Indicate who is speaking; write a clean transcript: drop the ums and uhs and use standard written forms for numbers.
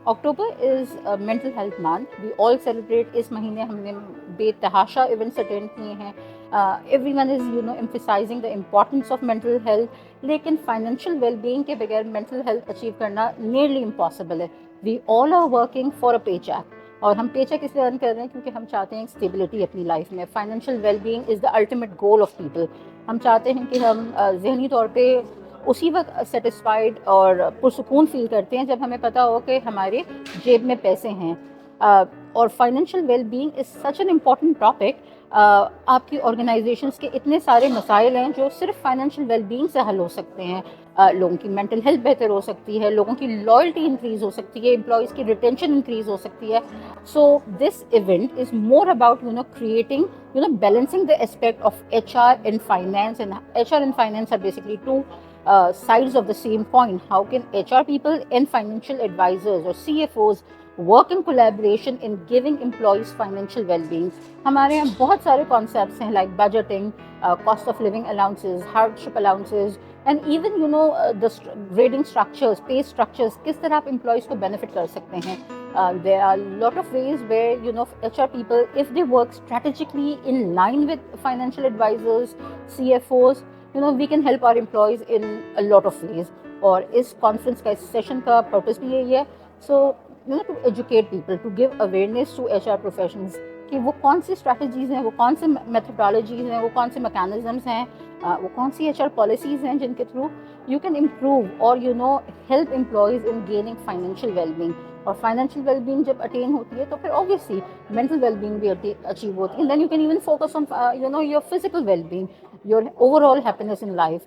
Speaker 1: October is mental health month. We all celebrate. इस महीने हमने बेतहाशा इवेंट्स अटेंड किए हैं। Everyone is emphasising the importance of mental health. लेकिन फाइनेंशियल वेलबींग के बगैर मेंटल हेल्थ अचीव करना नियरली इम्पॉसिबल है। We all are working for a pay cheque, और हम पे चेक इसलिए अर्न कर रहे हैं क्योंकि हम चाहते हैं स्टेबिलिटी अपनी लाइफ में। Financial wellbeing is the ultimate goal of people. हम चाहते हैं कि हम जहनी तौर पे उसी वक्त सेटिस्फाइड और पुरसुकून फील करते हैं जब हमें पता हो कि हमारे जेब में पैसे हैं। और financial well being is such an important topic. आपकी ऑर्गेनाइजेशंस के इतने सारे मसाइल हैं जो सिर्फ फाइनेंशियल वेल बीइंग से हल हो सकते हैं। लोगों की मेंटल हेल्थ बेहतर हो सकती है, लोगों की लॉयल्टी इंक्रीज हो सकती है, एम्प्लॉयज़ की रिटेंशन इंक्रीज हो सकती है। So this event is more about creating, balancing the aspect of HR and finance. And HR and finance are basically two sides of the same coin. How can HR people and financial advisors or CFOs work in collaboration in giving employees financial well-being? हमारे यहाँ बहुत सारे concepts हैं like budgeting, cost of living allowances, hardship allowances, and even the grading structures, pay structures, किस तरह आप employees को benefit कर सकते हैं. There are a lot of ways where HR people, if they work strategically in line with financial advisors, CFOs, we can help our employees in a lot of ways. और इस conference का, इस session का purpose भी यही है, so to educate people, to give awareness to HR professionals कि वो कौन सी स्ट्रैटेजीज़ हैं, वो कौन से मेथडोलॉजीज़ हैं, वो कौन से मैकेनिज्म्स हैं, वो कौन सी HR पॉलिसीज़ हैं जिनके through you can improve or help employees in gaining financial well-being. और फाइनेंशियल वेलबींग जब अटेन होती है तो फिर ऑब्वियसली मेंटल वेलबींग भी अचीव होती है. Then you can even focus on your physical wellbeing, your overall happiness in life.